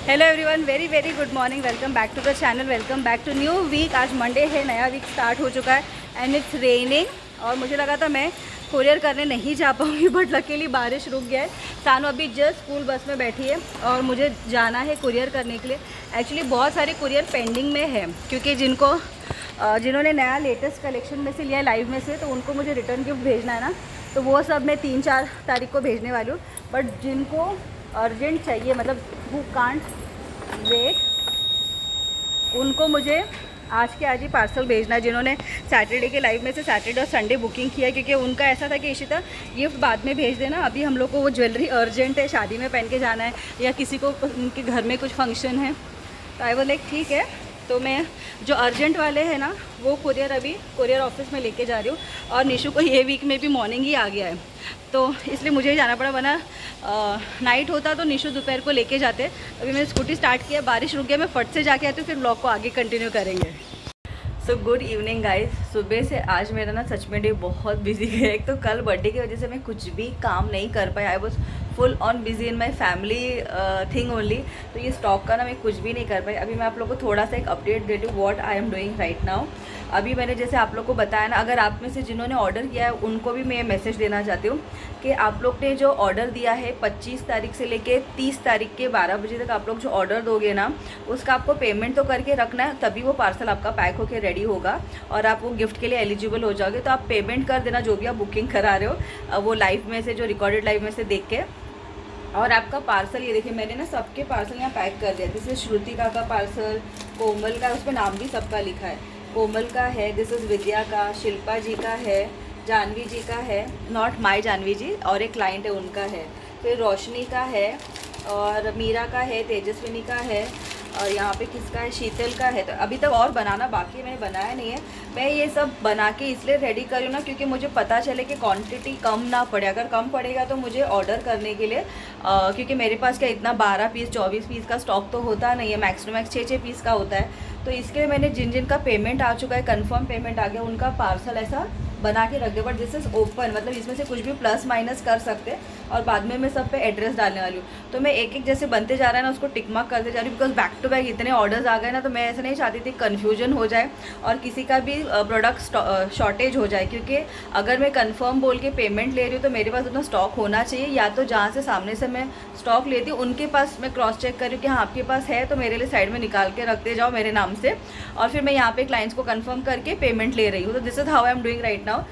Hello everyone, very very good morning. Welcome back to the channel, welcome back to new week. आज Monday है, नया week start हो चुका है and it's raining. और मुझे लगा था मैं कुरियर करने नहीं जा पाऊँगी, बट लकीली बारिश रुक गया है। सानू अभी जस्ट स्कूल बस में बैठी है और मुझे जाना है कुरियर करने के लिए। एक्चुअली बहुत सारे कुरियर पेंडिंग में है, क्योंकि जिन्होंने नया लेटेस्ट कलेक्शन में से लिया लाइव में से, तो उनको मुझे रिटर्न गिफ्ट भेजना है ना, तो वो सब मैं 3-4 तारीख को भेजने वाली हूँ। बट जिनको अर्जेंट चाहिए, मतलब हु कांट वेट, उनको मुझे आज के आज ही पार्सल भेजना है। जिन्होंने सैटरडे के लाइव में से सैटरडे और संडे बुकिंग किया, क्योंकि उनका ऐसा था कि इशिता गिफ्ट बाद में भेज देना, अभी हम लोग को वो ज्वेलरी अर्जेंट है, शादी में पहन के जाना है या किसी को उनके घर में कुछ फंक्शन है। तो आई वो लाइक ठीक है, तो मैं जो अर्जेंट वाले हैं ना, वो कुरियर अभी कुरियर ऑफिस में लेके जा रही हूँ। और निशु को ये वीक में भी मॉर्निंग ही आ गया है, तो इसलिए मुझे ही जाना पड़ा, वरना नाइट होता तो निशु दोपहर को लेके जाते। अभी मैंने स्कूटी स्टार्ट किया, बारिश रुक गया, मैं फट से जाके आती हूँ, फिर ब्लॉग को आगे कंटिन्यू करेंगे। So good evening guys. सुबह से आज मेरा ना सच में डे बहुत बिजी है। एक तो कल बर्थडे की वजह से मैं कुछ भी काम नहीं कर पाई। I was full on busy in my family thing only. तो ये स्टॉक का ना मैं कुछ भी नहीं कर पाई। अभी मैं आप लोगों को थोड़ा सा एक अपडेट दे दूँ what I am doing right now. अभी मैंने जैसे आप लोग को बताया ना, अगर आप में से जिन्होंने ऑर्डर किया है उनको भी मैं ये मैसेज देना चाहती हूँ कि आप लोग ने जो ऑर्डर दिया है 25 तारीख से लेके 30 तारीख के 12 बजे तक आप लोग जो ऑर्डर दोगे ना, उसका आपको पेमेंट तो करके रखना है, तभी वो पार्सल आपका पैक होके रेडी होगा और आप वो गिफ्ट के लिए एलिजिबल हो जाओगे। तो आप पेमेंट कर देना जो भी आप बुकिंग करा रहे हो, वो लाइव में से, जो रिकॉर्डेड लाइव में से देख के। और आपका पार्सल ये देखिए, मैंने ना सबके पार्सल यहाँ पैक कर दिया। जैसे श्रुतिका का पार्सल, कोमल का, उस पर नाम भी सबका लिखा है, कोमल का है, दिस इज़ विद्या का, शिल्पा जी का है, जानवी जी का है, नॉट माय जानवी जी, और एक क्लाइंट है उनका है, फिर रोशनी का है, और मीरा का है, तेजस्विनी का है, और यहाँ पे किसका है, शीतल का है। तो अभी तक और बनाना बाकी है, मैंने बनाया नहीं है। मैं ये सब बना के इसलिए रेडी करी हूँ ना, क्योंकि मुझे पता चले कि क्वांटिटी कम ना पड़े। अगर कम पड़ेगा तो मुझे ऑर्डर करने के लिए, क्योंकि मेरे पास क्या इतना 12 पीस 24 पीस का स्टॉक तो होता नहीं है, मैक्स टू मैक्स 6-6 पीस का होता है। तो इसके लिए मैंने जिन जिन का पेमेंट आ चुका है, कंफर्म पेमेंट आ गया, उनका पार्सल ऐसा बना के रख दे। बट दिस इज़ ओपन, मतलब इसमें से कुछ भी प्लस माइनस कर सकते हैं। और बाद में मैं सब पे एड्रेस डालने वाली हूँ। तो मैं एक एक जैसे बनते जा रहा है ना, उसको टिक मार्क करते जा रही हूँ, बिकॉज बैक टू बैक इतने ऑर्डर्स आ गए ना, तो मैं ऐसा नहीं चाहती थी कन्फ्यूजन हो जाए और किसी का भी प्रोडक्ट शॉर्टेज हो जाए। क्योंकि अगर मैं कंफर्म बोल के पेमेंट ले रही हूँ तो मेरे पास उतना स्टॉक होना चाहिए, या तो जहाँ से सामने से मैं स्टॉक लेती हूँ उनके पास मैं क्रॉस चेक करूँ कि हाँ आपके पास है, तो मेरे लिए साइड में निकाल के रखते जाओ मेरे नाम से, और फिर मैं यहाँ पे क्लाइंट्स को कंफर्म करके पेमेंट ले रही हूँ। तो this is how I am doing right now.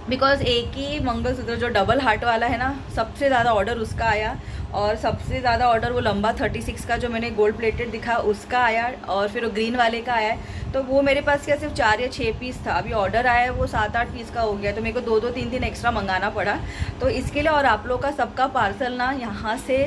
Because एक ही मंगलसूत्र जो डबल हार्ट वाला है ना, सबसे ज़्यादा ऑर्डर उसका आया, और सबसे ज़्यादा ऑर्डर वो लंबा 36 का जो मैंने गोल्ड प्लेटेड दिखा उसका आया, और फिर वो ग्रीन वाले का आया है। तो वो मेरे पास क्या सिर्फ 4 या 6 पीस था, अभी ऑर्डर आया है वो 7-8 पीस का हो गया, तो मेरे को 2-2 3-3 एक्स्ट्रा मंगाना पड़ा। तो इसके लिए, और आप लोग का सबका पार्सल ना यहाँ से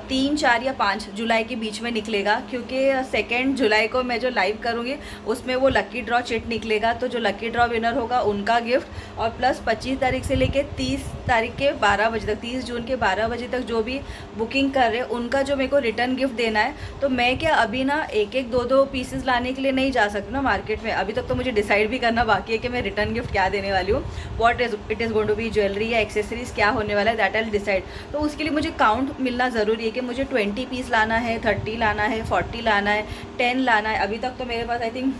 3, 4 या 5 जुलाई के बीच में निकलेगा, क्योंकि 2 जुलाई को मैं जो लाइव करूँगी उसमें वो लकी ड्रॉ चिट निकलेगा। तो जो लकी ड्रॉ विनर होगा उनका गिफ्ट, और प्लस 25 तारीख से लेके 30 तारीख के 12 बजे तक, 30 जून के 12 बजे तक जो भी बुकिंग कर रहे हैं उनका जो मेरे को रिटर्न गिफ्ट देना है। तो मैं क्या अभी ना एक 2-2 पीसेस लाने के लिए नहीं जा सकती ना मार्केट में। अभी तक तो मुझे डिसाइड भी करना बाकी है कि मैं रिटर्न गिफ्ट क्या देने वाली हूँ, what it is going to be, jewellery या एक्सेसरीज क्या होने वाला है, दैट आई विल डिसाइड। तो उसके लिए मुझे काउंट मिलना ज़रूरी है कि मुझे 20 पीस लाना है, 30 लाना है, 40 लाना है, 10 लाना है। अभी तक तो मेरे पास आई थिंक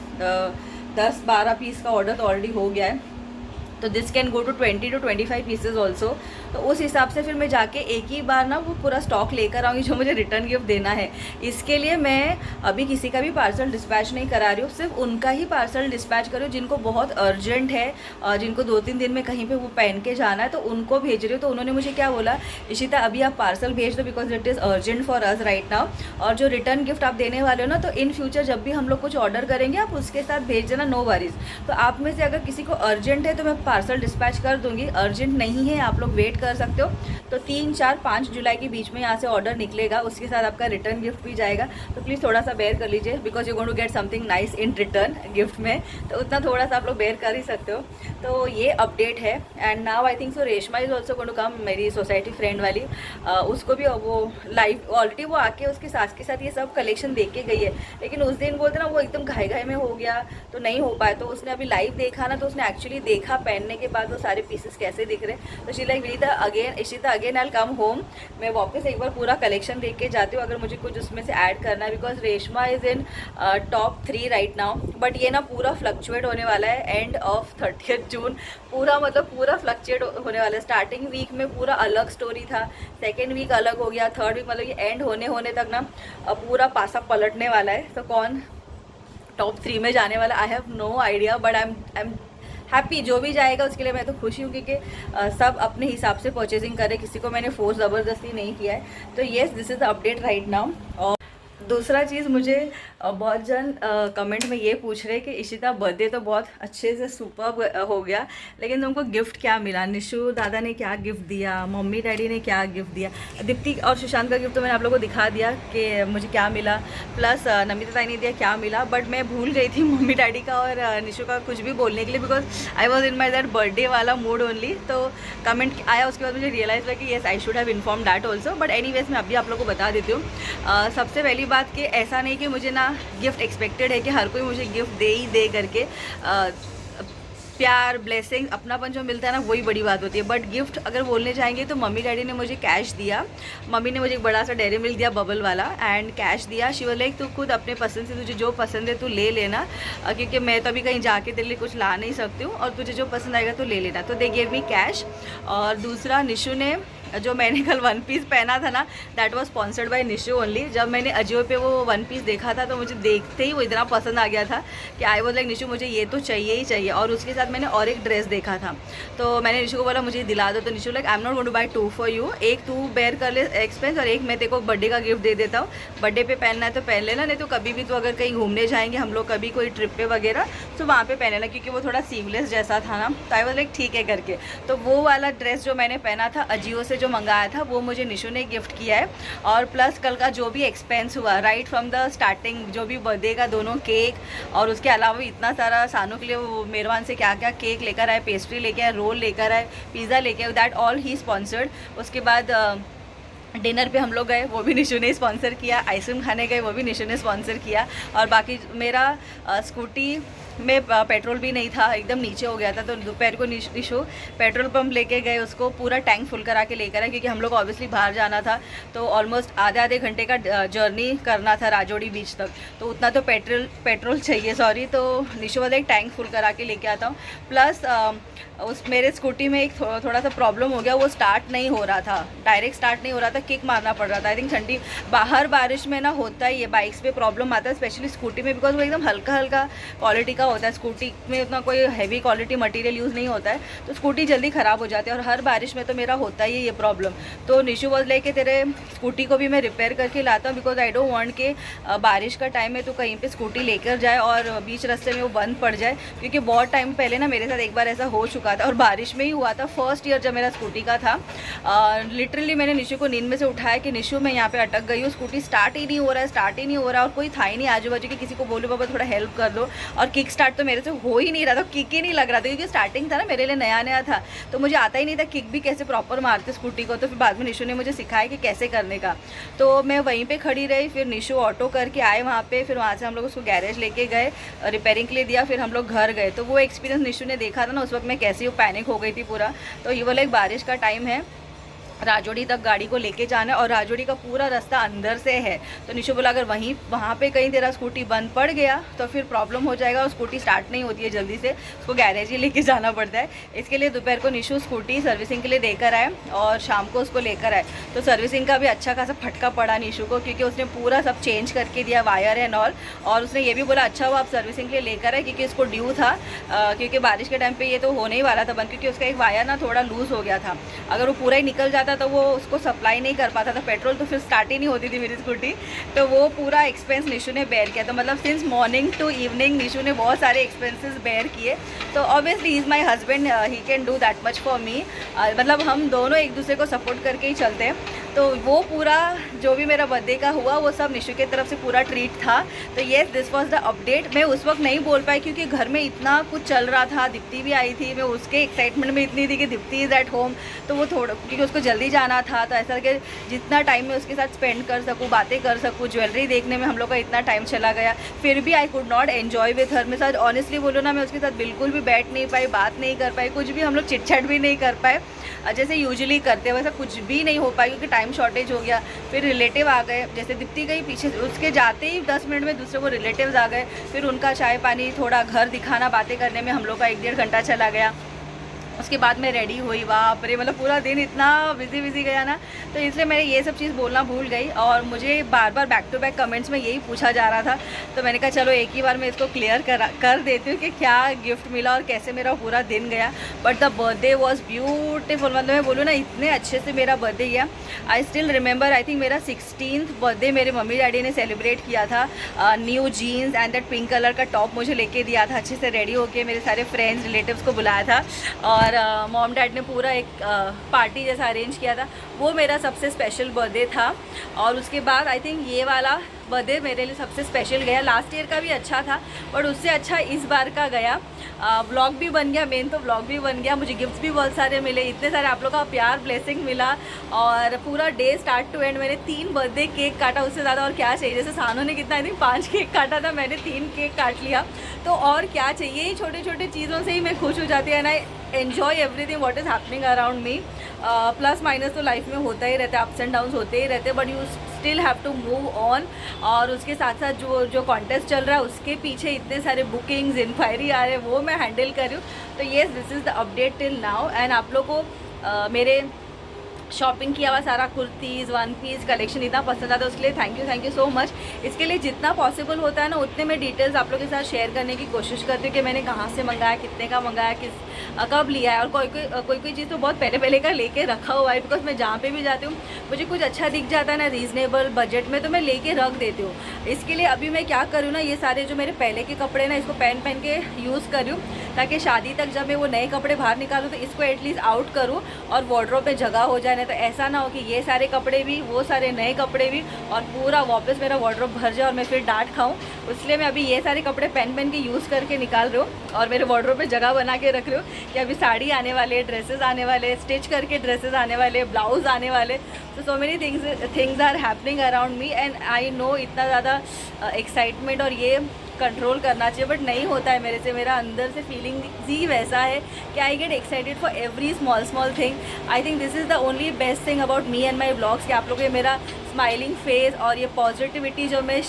10-12 पीस का ऑर्डर तो ऑलरेडी हो गया है। तो this can go to 20 to 25 pieces also. तो उस हिसाब से फिर मैं जाके एक ही बार ना वो पूरा स्टॉक लेकर आऊँगी जो मुझे रिटर्न गिफ्ट देना है। इसके लिए मैं अभी किसी का भी पार्सल डिस्पैच नहीं करा रही हूँ, सिर्फ उनका ही पार्सल डिस्पैच कर रही हूँ जिनको बहुत अर्जेंट है, जिनको 2-3 दिन में कहीं पर वो पहन के जाना है, तो उनको भेज रही हूँ। तो उन्होंने मुझे क्या बोला, इशिता अभी आप पार्सल भेज दो because it is urgent for us right now, और जो रिटर्न गिफ्ट आप देने वाले हो ना, तो इन फ्यूचर जब भी हम लोग कुछ ऑर्डर करेंगे आप उसके साथ भेज देना, नो वरीज। तो आप में से अगर किसी को अर्जेंट है तो मैं पार्सल डिस्पैच कर दूंगी, अर्जेंट नहीं है आप लोग वेट कर सकते हो। तो 3, 4, 5 जुलाई के बीच में यहाँ से ऑर्डर निकलेगा, उसके साथ आपका रिटर्न गिफ्ट भी जाएगा। तो प्लीज़ थोड़ा सा बेयर कर लीजिए, because you going to get something nice in return gift में, तो उतना थोड़ा सा आप लोग बेयर कर ही सकते हो। तो ये अपडेट है। And now I think so Reshma is also going to come, मेरी सोसाइटी फ्रेंड वाली, उसको भी वो लाइव ऑलरेडी वो आके उसके सास के साथ ये सब कलेक्शन देख के गई है, लेकिन उस दिन बोलते ना वो एकदम घाई घाई में हो गया तो नहीं हो पाया। तो उसने अभी लाइव देखा ना, तो उसने एक्चुअली देखा पहनने के बाद वो सारे पीसेस कैसे दिख रहे हैं। तो she like Vinita again, Ishita again I come home, मैं वापस एक बार पूरा कलेक्शन देख के जाती हूँ अगर मुझे कुछ उसमें से ऐड करना है, because Reshma is in top 3 right now. But ये ना पूरा फ्लक्चुएट होने वाला है एंड ऑफ 30 जून, पूरा मतलब पूरा फ्लक्चुएट होने वाला है। स्टार्टिंग वीक में पूरा अलग स्टोरी था, सेकेंड वीक अलग हो गया, थर्ड वीक मतलब ये एंड होने तक ना पूरा पासा पलटने वाला है। तो कौन टॉप 3 में जाने वाला, I have no idea, but I am happy. जो भी जाएगा उसके लिए मैं तो खुशी हूँ, क्योंकि सब अपने हिसाब से परचेजिंग करे, किसी को मैंने फोर्स ज़बरदस्ती नहीं किया है। तो yes, this is the update right now. और दूसरा चीज़, मुझे बहुत जन कमेंट में ये पूछ रहे कि इशिता बर्थडे तो बहुत अच्छे से सुपर हो गया, लेकिन तुमको गिफ्ट क्या मिला? निशु दादा ने क्या गिफ्ट दिया, मम्मी डैडी ने क्या गिफ्ट दिया? दीप्ति और सुशांत का गिफ्ट तो मैंने आप लोगों को दिखा दिया कि मुझे क्या मिला, प्लस नमिता ताई ने दिया क्या मिला। बट मैं भूल गई थी मम्मी डैडी का और निशु का कुछ भी बोलने के लिए, because I was in my that birthday वाला मूड ओनली। तो कमेंट आया, उसके बाद मुझे रियलाइज़ हुआ कि yes I should have inform that also. But any ways मैं अभी आप लोगों को बता देती हूँ। सबसे पहली बात कि ऐसा नहीं कि मुझे ना गिफ्ट एक्सपेक्टेड है कि हर कोई मुझे गिफ्ट दे ही दे करके। प्यार, ब्लेसिंग, अपनापन जो मिलता है ना, वही बड़ी बात होती है। बट गिफ्ट अगर बोलने जाएंगे तो मम्मी डैडी ने मुझे कैश दिया। मम्मी ने मुझे एक बड़ा सा डेयरी मिल्क दिया बबल वाला एंड कैश दिया। शी वाज लाइक तू खुद अपने पसंद से तुझे जो पसंद है तू ले लेना, क्योंकि मैं तो अभी कहीं जाके तेरे लिए कुछ ला नहीं सकती हूँ, और तुझे जो पसंद आएगा तो ले लेना। तो दे गेव मी कैश। और दूसरा, निशु ने जो मैंने कल वन पीस पहना था ना, that was sponsored by Nishu only. जब मैंने अजियो पे वो वन पीस देखा था तो मुझे देखते ही वो इतना पसंद आ गया था कि आई वाज लाइक निशु मुझे ये तो चाहिए ही चाहिए। और उसके साथ मैंने और एक ड्रेस देखा था, तो मैंने निशु को बोला मुझे दिला दो। तो Nishu like I am not going to buy 2 for you, एक तू बेयर कर ले एक्सपेंस और एक मैं तेरे को बर्थडे का गिफ्ट दे देता हूँ। बर्थडे पे पहनना है तो पहन लेना, नहीं तो कभी भी तो अगर कहीं घूमने जाएंगे हम लोग, कभी कोई ट्रिप पे वगैरह, तो वहाँ पे पहन लेना, क्योंकि वो थोड़ा सीवलेस जैसा था ना। तो आई वाज लाइक ठीक है करके। तो वो वाला ड्रेस जो मैंने पहना था अजियो से जो मंगाया था, वो मुझे निशु ने गिफ्ट किया है। और प्लस कल का जो भी एक्सपेंस हुआ राइट फ्रॉम द स्टार्टिंग, जो भी बर्थडे का दोनों केक, और उसके अलावा भी इतना सारा सानू के लिए वो मेहरबान से क्या क्या केक लेकर आए, पेस्ट्री लेके आए, रोल लेकर आए, पिज़्ज़ा लेके आए, दैट ऑल ही स्पॉन्सर्ड। उसके बाद डिनर पे हम लोग गए, वो भी निशु ने स्पॉन्सर किया। आइसक्रीम खाने गए, वो भी निशु ने स्पॉन्सर किया। और बाकी मेरा स्कूटी में पेट्रोल भी नहीं था, एकदम नीचे हो गया था, तो दोपहर को निशु पेट्रोल पंप लेके गए, उसको पूरा टैंक फुल करा के लेकर आए, क्योंकि हम लोग ऑब्वियसली बाहर जाना था, तो ऑलमोस्ट आधे घंटे का जर्नी करना था राजौड़ी बीच तक, तो उतना तो पेट्रोल चाहिए, सॉरी। तो निशु वाला एक टैंक फुल करा के लेके आता हूँ। प्लस उस मेरे स्कूटी में एक थोड़ा सा प्रॉब्लम हो गया, वो स्टार्ट नहीं हो रहा था, डायरेक्ट स्टार्ट नहीं हो रहा था, किक मारना पड़ रहा था। आई थिंक ठंडी बाहर बारिश में ना होता ही है, बाइक्स पे प्रॉब्लम आता है, स्पेशली स्कूटी में, बिकॉज वो एकदम हल्का हल्का क्वालिटी का होता है। स्कूटी में उतना कोई हैवी क्वालिटी मटेरियल यूज़ नहीं होता है, तो स्कूटी जल्दी ख़राब हो जाती है, और हर बारिश में तो मेरा होता ही है ये प्रॉब्लम। तो निशु वाज लेके तेरे स्कूटी को भी मैं रिपेयर करके लाता हूँ, बिकॉज आई डोंट वांट के बारिश का टाइम है तो कहीं पे स्कूटी लेकर जाए और बीच रास्ते में वो बंद पड़ जाए, क्योंकि बहुत टाइम पहले ना मेरे साथ एक बार ऐसा हो चुका था, और बारिश में ही हुआ था, फर्स्ट ईयर जब मेरा स्कूटी का था। लिटरली मैंने निशु को नींद में से उठाया कि निशु मैं यहाँ पे अटक गई हूँ, स्कूटी स्टार्ट ही नहीं हो रहा है, और कोई था ही नहीं आजू बाजू के, किसी को बोलो बाबा थोड़ा हेल्प कर दो। और किक स्टार्ट तो मेरे से हो ही नहीं रहा था, किक ही नहीं लग रहा था, क्योंकि स्टार्टिंग था ना, मेरे लिए नया नया था, तो मुझे आता ही नहीं था किक भी कैसे प्रॉपर मारते स्कूटी को। तो फिर बाद में निशु ने मुझे सिखाया कि कैसे करने का, तो मैं वहीं पे खड़ी रही। फिर निशु ऑटो करके आए वहाँ पे, फिर वहाँ से हम लोग उसको गैरेज लेके गए, रिपेयरिंग के लिए दिया, फिर हम लोग घर गए। तो वो एक्सपीरियंस निशु ने देखा था ना, उस वक्त मैं कैसी वो पैनिक हो गई थी पूरा। तो ये वाला एक बारिश का टाइम है, राजौड़ी तक गाड़ी को लेके जाना है, और राजौड़ी का पूरा रास्ता अंदर से है। तो निशु बोला अगर वहाँ पे कहीं तेरा स्कूटी बंद पड़ गया तो फिर प्रॉब्लम हो जाएगा, और स्कूटी स्टार्ट नहीं होती है जल्दी से, उसको गैरेज ही लेके जाना पड़ता है। इसके लिए दोपहर को निशु स्कूटी सर्विसिंग के लिए देकर आए, और शाम को उसको लेकर आए। तो सर्विसिंग का भी अच्छा खासा फटका पड़ा निशु को, क्योंकि उसने पूरा सब चेंज करके दिया, वायर एंड ऑल। और उसने ये भी बोला अच्छा वो आप सर्विसिंग के लिए लेकर आए, क्योंकि इसको ड्यू था, क्योंकि बारिश के टाइम पर ये तो होने ही वाला था बंद, क्योंकि उसका एक वायर ना थोड़ा लूज़ हो गया था, अगर वो पूरा ही निकल जाता तो वो उसको सप्लाई नहीं कर पाता था पेट्रोल, तो फिर स्टार्ट ही नहीं होती थी मेरी स्कूटी। तो वो पूरा एक्सपेंस निशु ने बेयर किया। तो मतलब since morning to evening Nishu ने बहुत सारे एक्सपेंसेस बेयर किए। तो obviously he is my husband, he can do that much for me, मतलब हम दोनों एक दूसरे को सपोर्ट करके ही चलते हैं। तो वो पूरा जो भी मेरा बर्थडे का हुआ वो सब निशु की तरफ से पूरा ट्रीट था। तो yes, this was the update. मैं उस वक्त नहीं बोल पाई क्योंकि घर में इतना कुछ चल रहा था, दीप्ति भी आई थी, मैं उसके एक्साइटमेंट में इतनी थी कि दीप्ति इज़ एट होम, तो वो थोड़ा क्योंकि उसको जल्दी जाना था, तो ऐसा कि जितना टाइम मैं उसके साथ स्पेंड कर सकूँ, बातें कर सकूँ, ज्वेलरी देखने में हम लोग का इतना टाइम चला गया, फिर भी I could not enjoy with her. मैं साथ ऑनेस्टली बोलो ना, मैं उसके साथ बिल्कुल भी बैठ नहीं पाई, बात नहीं कर पाई, कुछ भी हम लोग चिटचैट भी नहीं कर पाए जैसे यूजुअली करते हैं, वैसा कुछ भी नहीं हो पाया क्योंकि टाइम शॉर्टेज हो गया। फिर रिलेटिव आ गए, जैसे दीप्ति गई पीछे, उसके जाते ही 10 मिनट में दूसरे वो रिलेटिव्स आ गए, फिर उनका चाय पानी, थोड़ा घर दिखाना, बातें करने में हम लोग का 1-1.5 घंटा चला गया। उसके बाद मैं रेडी हुई, बाप रे, मतलब पूरा दिन इतना बिजी गया ना, तो इसलिए मैंने ये सब चीज़ बोलना भूल गई। और मुझे बार बार बैक टू बैक कमेंट्स में यही पूछा जा रहा था, तो मैंने कहा चलो एक ही बार मैं इसको क्लियर कर देती हूँ कि क्या गिफ्ट मिला और कैसे मेरा पूरा दिन गया। But the birthday was beautiful, मतलब मैं बोलूँ ना, इतने अच्छे से मेरा बर्थडे गया। I still remember, I think मेरा 16th बर्थडे मेरे मम्मी डैडी ने सेलिब्रेट किया था। New jeans and that pink colour का टॉप मुझे लेके दिया था, अच्छे से रेडी होके मेरे सारे फ्रेंड्स रिलेटिव्स को बुलाया था, और मॉम डैड ने पूरा एक पार्टी जैसा अरेंज किया था। वो मेरा सबसे स्पेशल बर्थडे था। और उसके बाद आई थिंक ये वाला बर्थडे मेरे लिए सबसे स्पेशल गया। लास्ट ईयर का भी अच्छा था, बट उससे अच्छा इस बार का गया। व्लॉग भी बन गया, मेन तो व्लॉग भी बन गया, मुझे गिफ्ट्स भी बहुत सारे मिले, इतने सारे आप लोग का प्यार ब्लेसिंग मिला, और पूरा डे स्टार्ट टू एंड मैंने 3 बर्थडे केक काटा, उससे ज़्यादा और क्या चाहिए। जैसे सानू ने कितना, आई थिंक 5 केक काटा था, मैंने 3 केक काट लिया, तो और क्या चाहिए। छोटे छोटे चीज़ों से ही मैं खुश हो जाती है, and I enjoy everything what is happening around me. Plus minus तो लाइफ में होता ही रहता है, अप्स एंड डाउन्स होते ही रहते हैं, but you still have to move on. और उसके साथ साथ जो कॉन्टेस्ट चल रहा है उसके पीछे इतने सारे बुकिंग्स, इंक्वायरी आ रहे हैं, वो मैं हैंडल कर रही हूँ। तो yes, this is the update till now. And आप लोग को मेरे शॉपिंग किया हुआ सारा कुर्तीज़, वन पीस कलेक्शन इतना पसंद आता है, उसके लिए थैंक यू सो मच। इसके लिए जितना पॉसिबल होता है ना, उतने मैं डिटेल्स आप लोगों के साथ शेयर करने की कोशिश करती हूँ कि मैंने कहाँ से मंगाया, कितने का मंगाया, कब लिया है। और कोई चीज़ तो बहुत पहले का लेके रखा हुआ है, बिकॉज मैं जहाँ पे भी जाती हूँ मुझे कुछ अच्छा दिख जाता है ना रीज़नेबल बजट में, तो मैं लेके रख देती हूँ। इसके लिए अभी मैं क्या करूँ ना, ये सारे जो मेरे पहले के कपड़े ना, इसको पहन के यूज़ कर रही हूँ, ताकि शादी तक जब मैं वो नए कपड़े बाहर निकालूँ तो इसको एटलीस्ट आउट करूँ और वार्डरोब में जगह हो जाए। तो ऐसा ना हो कि ये सारे कपड़े भी, वो सारे नए कपड़े भी, और पूरा वापस मेरा वार्डरोब भर जाए और मैं फिर डांट खाऊं। इसलिए मैं अभी ये सारे कपड़े पहन के यूज़ करके निकाल रही हूँ और मेरे वार्डरोब में जगह बना के रख रही हूँ कि अभी साड़ी आने वाले, ड्रेसेस आने वाले, स्टिच करके ड्रेसेस आने वाले, ब्लाउज आने वाले। So many things are happening around me, and I know इतना ज़्यादा एक्साइटमेंट और ये कंट्रोल करना चाहिए, बट नहीं होता है मेरे से। मेरा अंदर से फीलिंग ही वैसा है कि I get excited for every small thing. I think this is the only best thing about me and my blogs, कि आप लोग ये मेरा स्माइलिंग फेस और ये पॉजिटिविटी जो मैं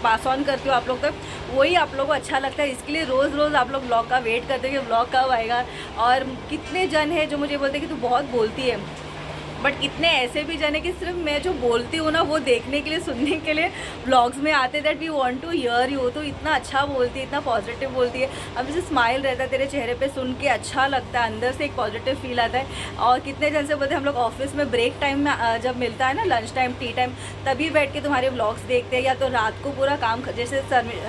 पास ऑन करती हूँ आप लोग तक, वही आप लोगों को अच्छा लगता है। इसके लिए रोज़ आप लोग ब्लॉग का वेट करते हैं कि ब्लॉग कब आएगा। और कितने जन है जो मुझे बोलते हैं कि तू बहुत बोलती है, बट कितने ऐसे भी जाने कि सिर्फ मैं जो बोलती हूँ ना वो देखने के लिए, सुनने के लिए ब्लॉग्स में आते, that we want to hear you. तो इतना अच्छा बोलती है, इतना पॉजिटिव बोलती है, अब जैसे स्माइल रहता है तेरे चेहरे पे, सुन के अच्छा लगता है, अंदर से एक पॉजिटिव फील आता है। और कितने जन से बोलते हैं, हम लोग ऑफिस में ब्रेक टाइम में जब मिलता है ना, लंच टाइम, टी टाइम, तभी बैठ के तुम्हारे ब्लॉग्स देखते हैं, या तो रात को पूरा काम, जैसे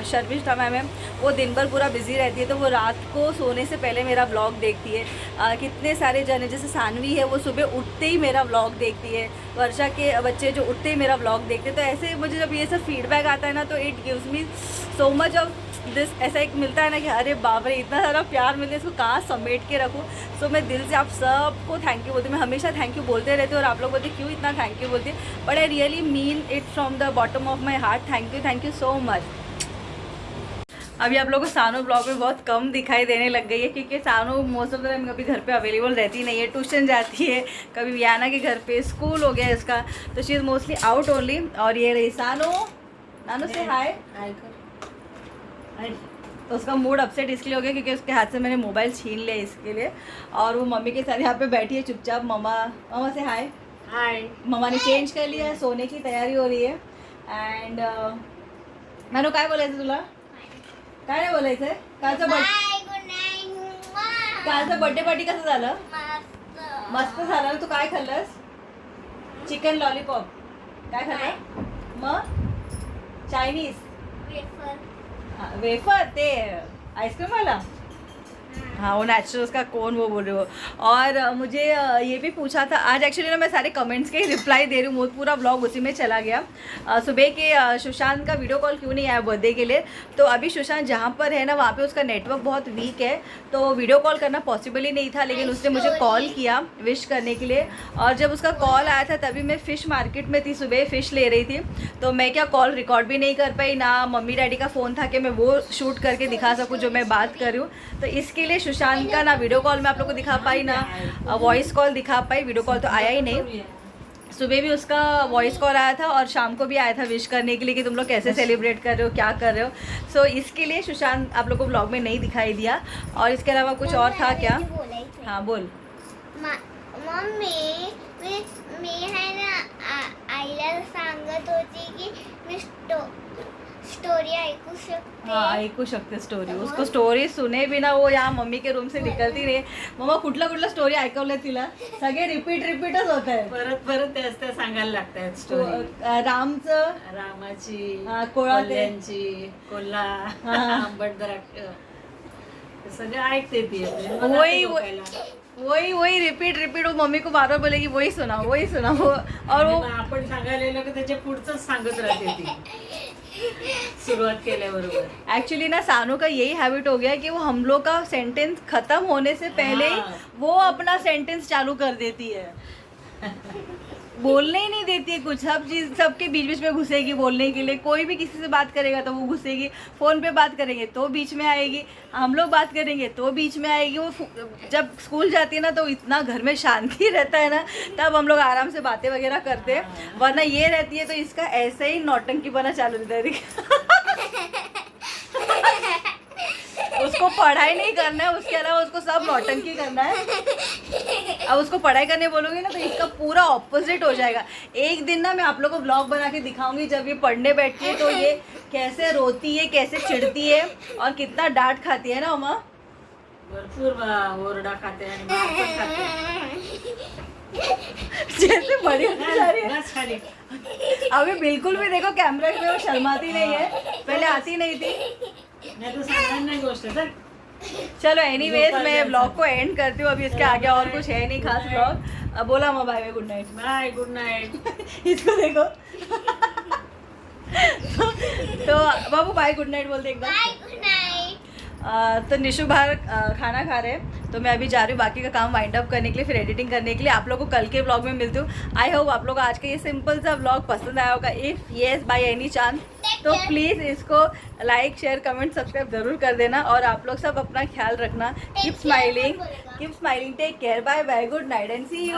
शर्मिष्ठा मैम है, वो दिन भर पूरा बिजी रहती है, तो वो रात को सोने से पहले मेरा ब्लॉग देखती है। कितने सारे जन है, जैसे सानवी है, वो सुबह उठते ही मेरा व्लॉग देखती है, वर्षा के बच्चे जो उठते ही मेरा व्लॉग देखते हैं। तो ऐसे मुझे जब ये सब फीडबैक आता है ना, तो it gives me so much of this, ऐसा एक मिलता है ना कि अरे बाप रे, इतना सारा प्यार मिलता है, इसको कहाँ समेट के रखूँ। सो मैं दिल से आप सबको थैंक यू बोलती हूँ। मैं हमेशा थैंक यू बोलते रहती हूँ, और आप लोग बोलते क्यों इतना थैंक यू बोलती है, but I really mean it from the bottom of my heart. Thank you so much. अभी आप लोगों को सानू ब्लॉग में बहुत कम दिखाई देने लग गई है, क्योंकि सानू मोस्ट ऑफ द टाइम कभी घर पे अवेलेबल रहती नहीं है, ट्यूशन जाती है, कभी वियाना के घर पे, स्कूल हो गया इसका, तो she is mostly out only. और ये रही सानू, नानू से हाय। तो उसका मूड अपसेट इसलिए हो गया क्योंकि उसके हाथ से मैंने मोबाइल छीन लिया इसके लिए, और वो मम्मी के साथ यहाँ पे बैठी है चुपचाप। मम्मा से हाय। मम्मा ने चेंज कर लिया है, सोने की तैयारी हो रही है। एंड नानू काय बोलायचं तुला, काय नाही बोलायचंय? कालचा बर्थडे पार्टी कसं झालं? मस्त झालं. तू काय खाल्लंस? Chicken lollipop. काय खाल्लं मग? Chinese wafer. ते आईस्क्रीम आला. हाँ वो नेचुरल्स का कौन वो बोल रहे हो। और मुझे ये भी पूछा था आज, एक्चुअली ना मैं सारे कमेंट्स के रिप्लाई दे रही हूँ, पूरा ब्लॉग उसी में चला गया। सुबह के सुशांत का वीडियो कॉल क्यों नहीं आया बर्थडे के लिए, तो अभी सुशांत जहाँ पर है ना वहाँ पे उसका नेटवर्क बहुत वीक है, तो वीडियो कॉल करना पॉसिबल ही नहीं था, लेकिन उसने मुझे कॉल किया विश करने के लिए। और जब उसका कॉल आया था तभी मैं फ़िश मार्केट में थी, सुबह फ़िश ले रही थी, तो मैं क्या कॉल रिकॉर्ड भी नहीं कर पाई, ना मम्मी डैडी का फ़ोन था कि मैं वो शूट करके दिखा सकूँ जो मैं बात कर रही हूँ। तो इसके लिए सुशांत का ना वीडियो कॉल मैं आप लोग को दिखा पाई, ना वॉइस कॉल दिखा पाई, वीडियो कॉल तो आया ही नहीं। सुबह भी उसका वॉइस कॉल आया था और शाम को भी आया था विश करने के लिए कि तुम लोग कैसे सेलिब्रेट कर रहे हो, क्या कर रहे हो। सो इसके लिए सुशांत आप लोग को ब्लॉग में नहीं दिखाई दिया। और इसके अलावा कुछ और था क्या? हाँ बोल। मम्मी मी है ना आईला सांगत होती की मी स्टोरी ऐकू शकते। हाँ ऐकू शकते स्टोरी, उसको स्टोरी सुने बिना वो यहाँ मम्मी के रूम से निकलती नाही। मम्मा कुठला स्टोरी ऐकवलं तिला, सगळे रिपीटच होत आहे, परत त्या सांगायला लागतात स्टोरी। रामाची, कोल्ह्यांची, कोल्हा, आंबट द्राक्ष सगळं ऐकते ती। वही रिपीट वो मम्मी को बार बार बोलेगी वही सुना वो। और वो आपण सांगायला की त्याच्या पुढचंच सांगत राहते ती सुरुवात केल्याबरोबर। एक्चुअली ना सानू का यही हैबिट हो गया है कि वो हम लोग का सेंटेंस खत्म होने से पहले ही वो अपना सेंटेंस चालू कर देती है, बोलने ही नहीं देती है कुछ, सब चीज़ सबके बीच में घुसेगी बोलने के लिए। कोई भी किसी से बात करेगा तो वो घुसेगी, फ़ोन पे बात करेंगे तो बीच में आएगी, हम लोग बात करेंगे तो बीच में आएगी। वो जब स्कूल जाती है ना तो इतना घर में शांति रहता है ना, तब हम लोग आराम से बातें वगैरह करते हैं, वरना ये रहती है तो इसका ऐसे ही नौटंकी बना चालू रहता है। उसको पढ़ाई नहीं करना है, उसके अलावा उसको सब नौटंकी करना है। अब उसको पढ़ाई करने बोलोगे ना तो इसका पूरा ऑपोजिट हो जाएगा। एक दिन ना मैं आप लोगों को ब्लॉग बना के दिखाऊंगी जब ये पढ़ने बैठती है तो ये कैसे रोती है, कैसे चिढ़ती है और कितना डांट खाती है ना अम्मा। भरपूर ओरडा खाते हैं, मार पण खाते। जैसे बड़ी होती जा रही है अभी बिल्कुल भी देखो कैमरा में वो शर्माती नहीं है, पहले आती नहीं थी। नहीं तो सांगणार नाही गोष्ट सर। चलो एनीवेज मैं ब्लॉग को एंड करती हूँ, अभी इसके आगे और कुछ है नहीं खास ब्लॉग। अब बोला माँ bye good night. Bye good night. इसको देखो। तो बाबू बाय गुड नाइट बोलते एकदम। Bye good night. तो निशु बाहर खाना खा रहे हैं, तो मैं अभी जा रही हूँ बाकी का काम वाइंड अप करने के लिए, फिर एडिटिंग करने के लिए। आप लोगों को कल के ब्लॉग में मिलती हूँ। आई होप आप लोग को आज का ये सिंपल सा ब्लॉग पसंद आया होगा। If yes by any chance तो प्लीज़ इसको लाइक शेयर कमेंट सब्सक्राइब ज़रूर कर देना। और आप लोग सब अपना ख्याल रखना। Keep smiling, take care, bye bye, good night and see you.